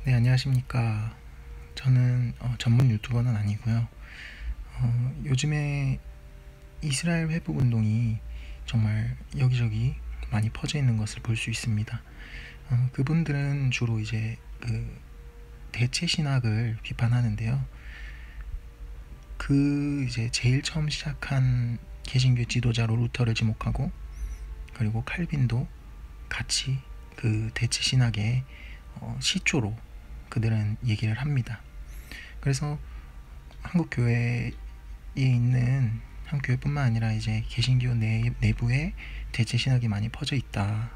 네, 안녕하십니까. 저는 전문 유튜버는 아니고요. 요즘에 이스라엘 회복 운동이 정말 여기저기 많이 퍼져 있는 것을 볼 수 있습니다. 그분들은 주로 이제 그 대체 신학을 비판하는데요. 그 이제 제일 처음 시작한 개신교 지도자로 루터를 지목하고, 그리고 칼빈도 같이 그 대체 신학의 시초로 그들은 얘기를 합니다. 그래서 한국 교회에 있는 한국 교회뿐만 아니라 이제 개신교 내부에 대체 신학이 많이 퍼져 있다.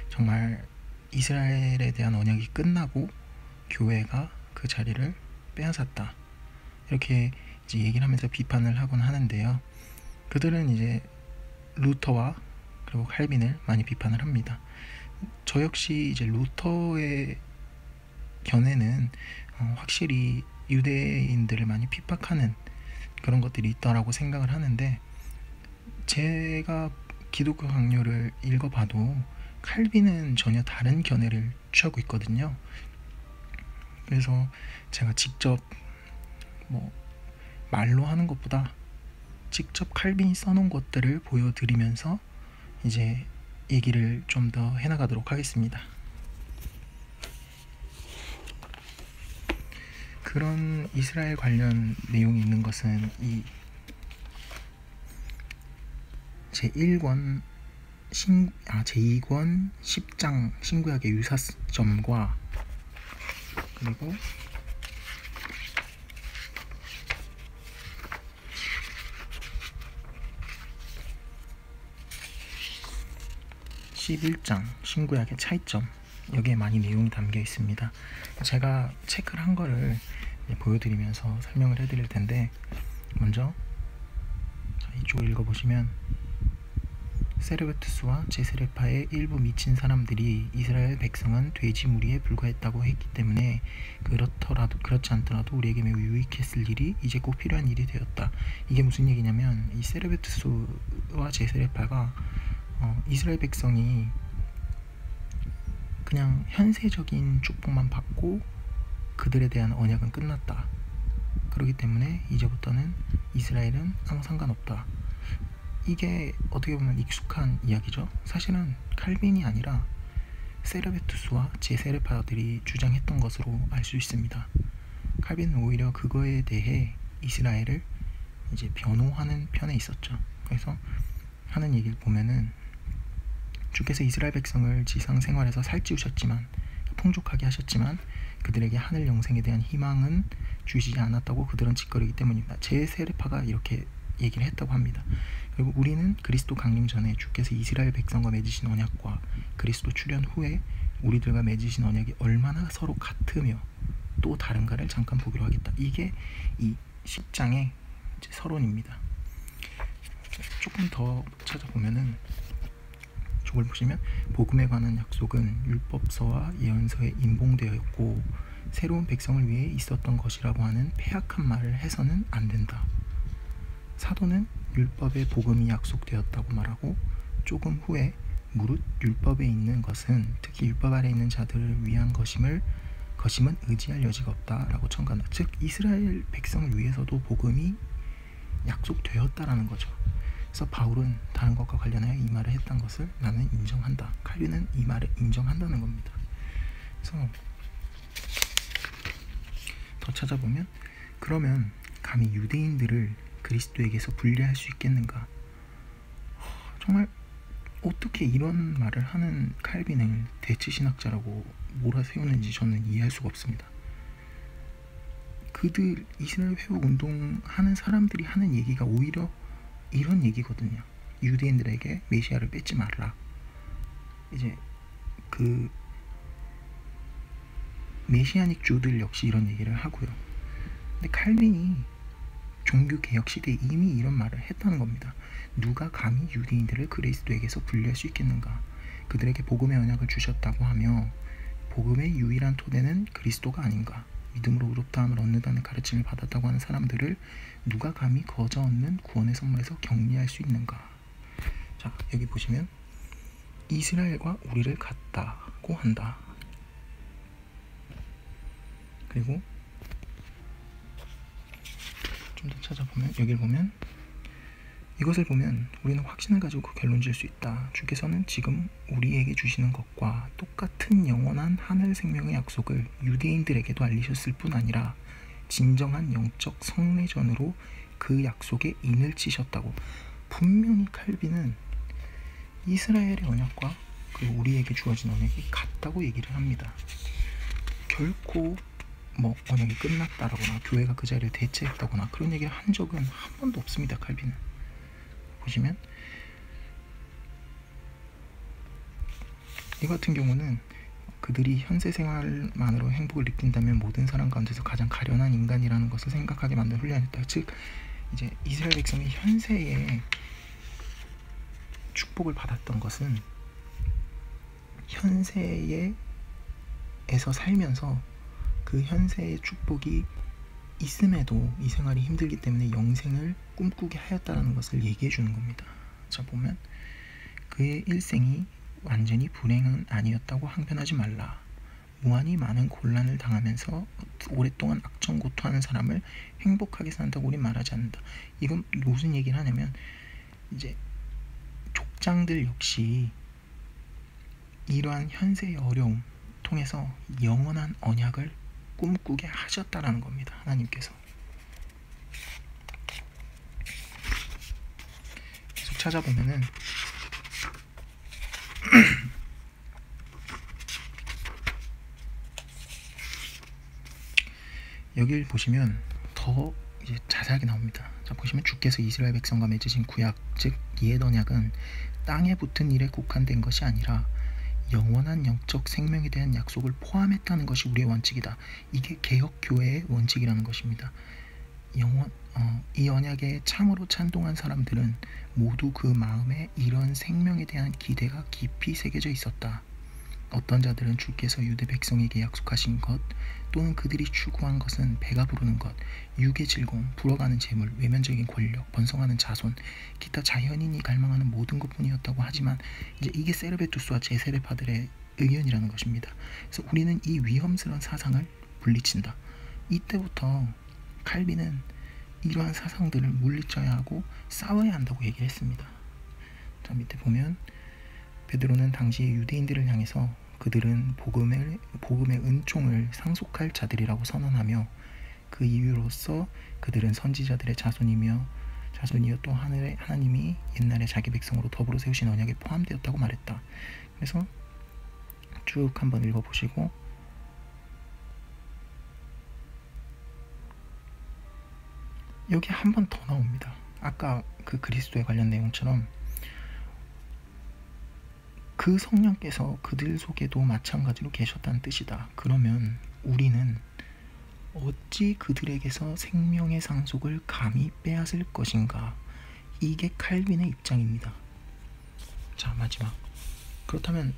정말 이스라엘에 대한 언약이 끝나고 교회가 그 자리를 빼앗았다. 이렇게 이제 얘기를 하면서 비판을 하곤 하는데요. 그들은 이제 루터와 그리고 칼빈을 많이 비판을 합니다. 저 역시 이제 루터의 견해는 확실히 유대인들을 많이 핍박하는 그런 것들이 있다라고 생각을 하는데, 제가 기독교 강요를 읽어봐도 칼빈은 전혀 다른 견해를 취하고 있거든요. 그래서 제가 직접 뭐 말로 하는 것보다 직접 칼빈이 써놓은 것들을 보여드리면서 이제 얘기를 좀 더 해나가도록 하겠습니다. 그런 이스라엘 관련 내용이 있는 것은 이 제1권 제2권 10장 신구약의 유사점과, 그리고 11장 신구약의 차이점, 여기에 많이 내용이 담겨 있습니다. 제가 체크를 한 거를 보여드리면서 설명을 해드릴 텐데, 먼저 이쪽을 읽어보시면 세르베투스와 제세레파의 일부 미친 사람들이 이스라엘 백성은 돼지 무리에 불과했다고 했기 때문에 그렇지 않더라도 우리에게 매우 유익했을 일이 이제 꼭 필요한 일이 되었다. 이게 무슨 얘기냐면, 이 세르베투스와 제세레파가 이스라엘 백성이 그냥 현세적인 축복만 받고 그들에 대한 언약은 끝났다. 그렇기 때문에 이제부터는 이스라엘은 아무 상관없다. 이게 어떻게 보면 익숙한 이야기죠. 사실은 칼빈이 아니라 세르베투스와 제세르파들이 주장했던 것으로 알 수 있습니다. 칼빈은 오히려 그거에 대해 이스라엘을 이제 변호하는 편에 있었죠. 그래서 하는 얘기를 보면은, 주께서 이스라엘 백성을 지상 생활에서 살찌우셨지만, 풍족하게 하셨지만 그들에게 하늘 영생에 대한 희망은 주시지 않았다고 그들은 짓거리기 때문입니다. 제세르파가 이렇게 얘기를 했다고 합니다. 그리고 우리는 그리스도 강림 전에 주께서 이스라엘 백성과 맺으신 언약과 그리스도 출현 후에 우리들과 맺으신 언약이 얼마나 서로 같으며 또 다른가를 잠깐 보기로 하겠다. 이게 이 10장의 서론입니다. 조금 더 찾아보면은, 저걸 보시면 복음에 관한 약속은 율법서와 예언서에 인봉되었고 새로운 백성을 위해 있었던 것이라고 하는 폐악한 말을 해서는 안 된다. 사도는 율법에 복음이 약속되었다고 말하고, 조금 후에 무릇 율법에 있는 것은 특히 율법 아래 있는 자들을 위한 것임은 의지할 여지가 없다라고 첨가한다. 즉 이스라엘 백성을 위해서도 복음이 약속되었다라는 거죠. 그래서 바울은 다른 것과 관련하여 이 말을 했던 것을 나는 인정한다. 칼빈은 이 말을 인정한다는 겁니다. 그래서 더 찾아보면, 그러면 감히 유대인들을 그리스도에게서 분리할 수 있겠는가? 정말 어떻게 이런 말을 하는 칼빈을 대체신학자라고 몰아세우는지 저는 이해할 수가 없습니다. 그들 이스라엘 회복 운동하는 사람들이 하는 얘기가 오히려 이런 얘기거든요. 유대인들에게 메시아를 뺏지 말라. 이제 그 메시아닉 주들 역시 이런 얘기를 하고요. 근데 칼빈이 종교개혁 시대에 이미 이런 말을 했다는 겁니다. 누가 감히 유대인들을 그리스도에게서 분리할 수 있겠는가? 그들에게 복음의 언약을 주셨다고 하며 복음의 유일한 토대는 그리스도가 아닌가? 믿음으로 의롭다함을 얻는다는 가르침을 받았다고 하는 사람들을 누가 감히 거저 얻는 구원의 선물에서 격리할 수 있는가? 자, 여기 보시면 이스라엘과 우리를 같다고 한다. 그리고 좀 더 찾아보면 여기를 보면 이것을 보면 우리는 확신을 가지고 그 결론 지을 수 있다. 주께서는 지금 우리에게 주시는 것과 똑같은 영원한 하늘 생명의 약속을 유대인들에게도 알리셨을 뿐 아니라 진정한 영적 성례전으로 그 약속에 인을 치셨다고. 분명히 칼빈은 이스라엘의 언약과 그리고 우리에게 주어진 언약이 같다고 얘기를 합니다. 결코 뭐 언약이 끝났다라거나 교회가 그 자리를 대체했다거나 그런 얘기를 한 적은 한 번도 없습니다. 칼빈은. 보시면 이 같은 경우는 그들이 현세 생활만으로 행복을 느낀다면 모든 사람 가운데서 가장 가련한 인간이라는 것을 생각하게 만든 훈련이었다. 즉 이제 이스라엘 백성이 현세에 축복을 받았던 것은 현세에서 살면서 그 현세의 축복이 있음에도 이 생활이 힘들기 때문에 영생을 꿈꾸게 하였다는 것을 얘기해 주는 겁니다. 자, 보면 그의 일생이 완전히 불행은 아니었다고 항변하지 말라. 무한히 많은 곤란을 당하면서 오랫동안 악정고투하는 사람을 행복하게 산다고 우린 말하지 않는다. 이건 무슨 얘기를 하냐면 이제 족장들 역시 이러한 현세의 어려움 통해서 영원한 언약을 꿈꾸게 하셨다라는 겁니다. 하나님께서. 계속 찾아보면은 여길 보시면 더 이제 자세하게 나옵니다. 자, 보시면 주께서 이스라엘 백성과 맺으신 구약, 즉 옛 언약은 땅에 붙은 일에 국한된 것이 아니라 영원한 영적 생명에 대한 약속을 포함했다는 것이 우리의 원칙이다. 이게 개혁교회의 원칙이라는 것입니다. 이 언약에 참으로 찬동한 사람들은 모두 그 마음에 이런 생명에 대한 기대가 깊이 새겨져 있었다. 어떤 자들은 주께서 유대 백성에게 약속하신 것 또는 그들이 추구한 것은 배가 부르는 것, 육의 즐거움, 불어가는 재물, 외면적인 권력, 번성하는 자손, 기타 자연인이 갈망하는 모든 것뿐이었다고 하지만 이제 이게 세르베투스와 제세르파들의 의견이라는 것입니다. 그래서 우리는 이 위험스러운 사상을 물리친다. 이때부터 칼빈은 이러한 사상들을 물리쳐야 하고 싸워야 한다고 얘기를 했습니다. 자, 밑에 보면 베드로는 당시 유대인들을 향해서 그들은 복음의 은총을 상속할 자들이라고 선언하며 그 이유로서 그들은 선지자들의 자손이여 또 하나님이 옛날에 자기 백성으로 더불어 세우신 언약에 포함되었다고 말했다. 그래서 쭉 한번 읽어보시고 여기 한 번 더 나옵니다. 아까 그 그리스도에 관련 내용처럼 그 성령께서 그들 속에도 마찬가지로 계셨다는 뜻이다. 그러면 우리는 어찌 그들에게서 생명의 상속을 감히 빼앗을 것인가? 이게 칼빈의 입장입니다. 자, 마지막. 그렇다면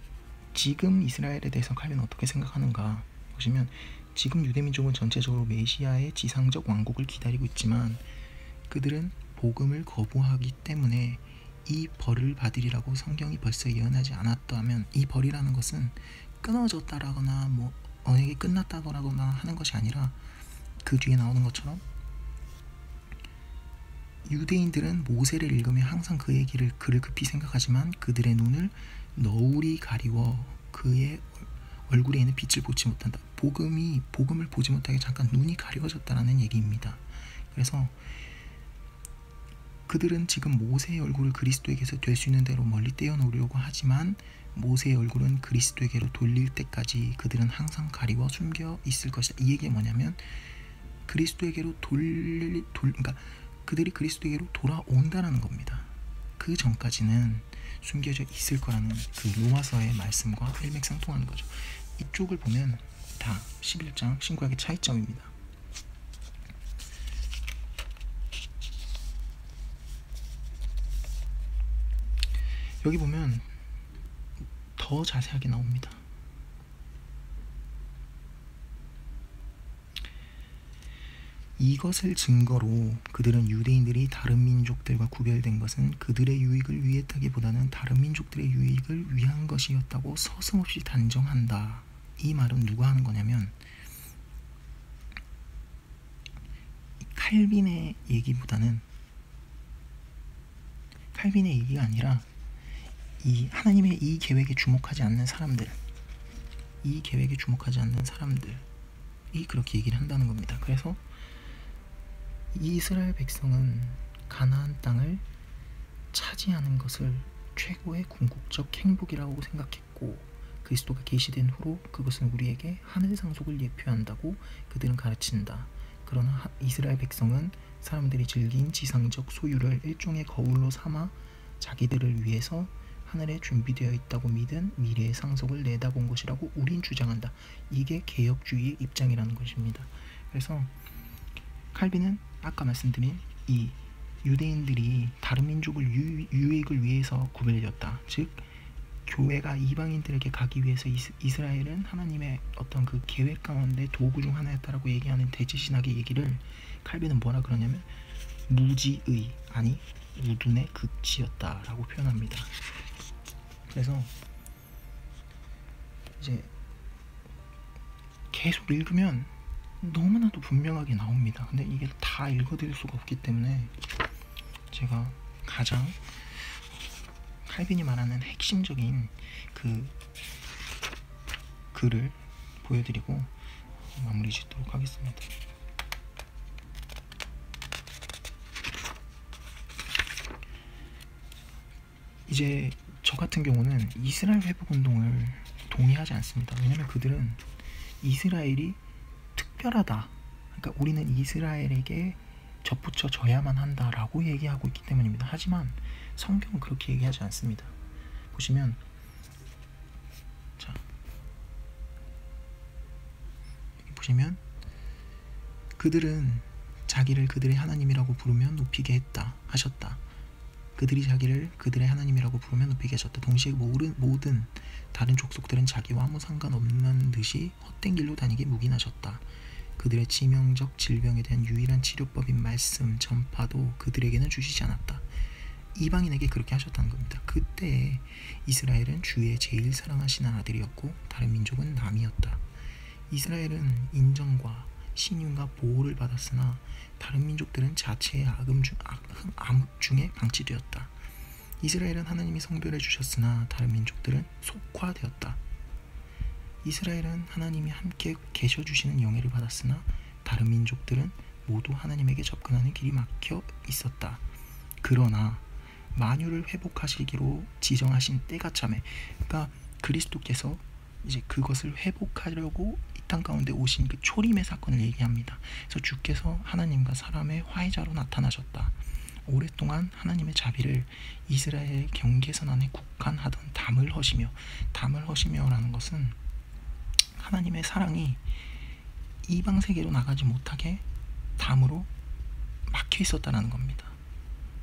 지금 이스라엘에 대해서 칼빈은 어떻게 생각하는가? 보시면 지금 유대민족은 전체적으로 메시아의 지상적 왕국을 기다리고 있지만 그들은 복음을 거부하기 때문에 이 벌을 받으리라고 성경이 벌써 예언하지 않았다면 이 벌이라는 것은 끊어졌다라거나 뭐 언약이 끝났다거나 하는 것이 아니라 그 뒤에 나오는 것처럼 유대인들은 모세를 읽으며 항상 그의 글을 급히 생각하지만 그들의 눈을 너울이 가리워 그의 얼굴에 있는 빛을 보지 못한다. 복음을 보지 못하게 잠깐 눈이 가려졌다라는 얘기입니다. 그래서 그들은 지금 모세의 얼굴을 그리스도에게서 될 수 있는 대로 멀리 떼어놓으려고 하지만 모세의 얼굴은 그리스도에게로 돌릴 때까지 그들은 항상 가리워 숨겨 있을 것이다. 이 얘기가 뭐냐면 그리스도에게로 그러니까 그들이 그리스도에게로 돌아온다라는 겁니다. 그 전까지는 숨겨져 있을 거라는 그 로마서의 말씀과 일맥상통하는 거죠. 이쪽을 보면 다 11장 신구약의 차이점입니다. 여기 보면 더 자세하게 나옵니다. 이것을 증거로 그들은 유대인들이 다른 민족들과 구별된 것은 그들의 유익을 위했다기보다는 다른 민족들의 유익을 위한 것이었다고 서슴없이 단정한다. 이 말은 누가 하는 거냐면 칼빈의 얘기보다는, 칼빈의 얘기가 아니라 이 하나님의 이 계획에 주목하지 않는 사람들, 이 계획에 주목하지 않는 사람들이 그렇게 얘기를 한다는 겁니다. 그래서 이스라엘 백성은 가나안 땅을 차지하는 것을 최고의 궁극적 행복이라고 생각했고, 그리스도가 계시된 후로 그것은 우리에게 하늘 상속을 예표한다고 그들은 가르친다. 그러나 이스라엘 백성은 사람들이 즐긴 지상적 소유를 일종의 거울로 삼아 자기들을 위해서 하늘에 준비되어 있다고 믿은 미래의 상속을 내다본 것이라고 우린 주장한다. 이게 개혁주의의 입장이라는 것입니다. 그래서 칼빈은 아까 말씀드린 이 유대인들이 다른 민족을 유익을 위해서 구별되었다. 즉 교회가 이방인들에게 가기 위해서 이스라엘은 하나님의 어떤 그 계획 가운데 도구 중 하나였다라고 얘기하는 대지신학의 얘기를 칼빈은 뭐라 그러냐면 무지의, 아니 우둔의 극치였다라고 표현합니다. 그래서 이제 계속 읽으면 너무나도 분명하게 나옵니다. 근데 이게 다 읽어드릴 수가 없기 때문에 제가 가장 칼빈이 말하는 핵심적인 그 글을 보여드리고 마무리 짓도록 하겠습니다. 이제 저 같은 경우는 이스라엘 회복운동을 동의하지 않습니다. 왜냐면 그들은 이스라엘이 특별하다, 그러니까 우리는 이스라엘에게 접붙여 져야만 한다라고 얘기하고 있기 때문입니다. 하지만 성경은 그렇게 얘기하지 않습니다. 보시면, 자, 여기 보시면 그들은 자기를 그들의 하나님이라고 부르며 높이게 하셨다. 그들이 자기를 그들의 하나님이라고 부르며 높이게 하셨다. 동시에 모든 다른 족속들은 자기와 아무 상관없는 듯이 헛된 길로 다니게 묵인하셨다. 그들의 치명적 질병에 대한 유일한 치료법인 말씀 전파도 그들에게는 주시지 않았다. 이방인에게 그렇게 하셨다는 겁니다. 그때 이스라엘은 주의 제일 사랑하시는 아들이었고 다른 민족은 남이었다. 이스라엘은 인정과 신임과 보호를 받았으나 다른 민족들은 자체의 암흑 중에 방치되었다. 이스라엘은 하나님이 성별해 주셨으나 다른 민족들은 속화되었다. 이스라엘은 하나님이 함께 계셔주시는 영예를 받았으나 다른 민족들은 모두 하나님에게 접근하는 길이 막혀 있었다. 그러나 만유를 회복하시기로 지정하신 때가 참에, 그러니까 그리스도께서 이제 그것을 회복하려고 이 땅 가운데 오신 그 초림의 사건을 얘기합니다. 그래서 주께서 하나님과 사람의 화해자로 나타나셨다. 오랫동안 하나님의 자비를 이스라엘 경계선 안에 국한하던 담을 허시며라는 것은 하나님의 사랑이 이방 세계로 나가지 못하게 담으로 막혀 있었다는 겁니다.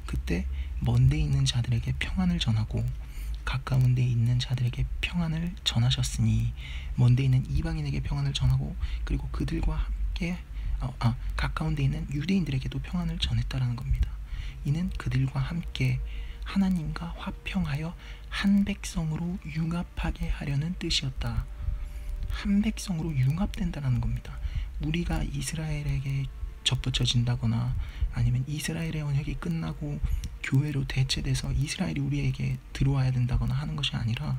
그때 먼데 있는 자들에게 평안을 전하고 가까운 데 있는 자들에게 평안을 전하셨으니, 먼데 있는 이방인에게 평안을 전하고 그리고 그들과 함께 가까운 데 있는 유대인들에게도 평안을 전했다라는 겁니다. 이는 그들과 함께 하나님과 화평하여 한 백성으로 융합하게 하려는 뜻이었다. 한 백성으로 융합된다라는 겁니다. 우리가 이스라엘에게 접붙여진다거나 아니면 이스라엘의 언약이 끝나고 교회로 대체돼서 이스라엘이 우리에게 들어와야 된다거나 하는 것이 아니라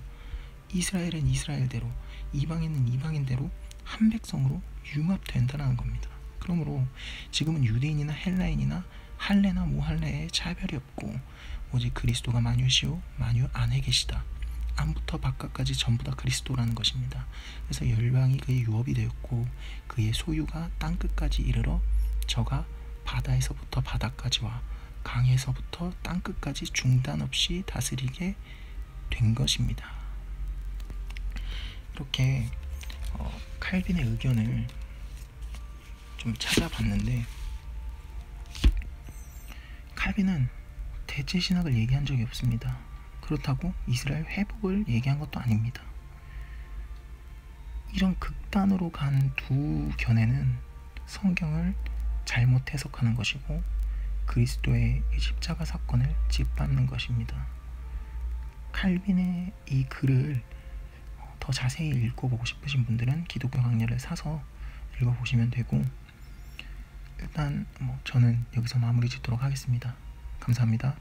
이스라엘은 이스라엘대로, 이방인은 이방인대로 한 백성으로 융합된다라는 겁니다. 그러므로 지금은 유대인이나 헬라인이나 할례나 모할례에 차별이 없고 오직 그리스도가 만유시오 만유 안에 계시다. 안부터 바깥까지 전부 다 그리스도라는 것입니다. 그래서 열방이 그의 유업이 되었고 그의 소유가 땅끝까지 이르러 저가 바다에서부터 바다까지와 강에서부터 땅끝까지 중단 없이 다스리게 된 것입니다. 이렇게 칼빈의 의견을 좀 찾아봤는데, 칼빈은 대체신학을 얘기한 적이 없습니다. 그렇다고 이스라엘 회복을 얘기한 것도 아닙니다. 이런 극단으로 간 두 견해는 성경을 잘못 해석하는 것이고 그리스도의 십자가 사건을 짓밟는 것입니다. 칼빈의 이 글을 더 자세히 읽어보고 싶으신 분들은 기독교 강렬을 사서 읽어보시면 되고, 일단 저는 여기서 마무리 짓도록 하겠습니다. 감사합니다.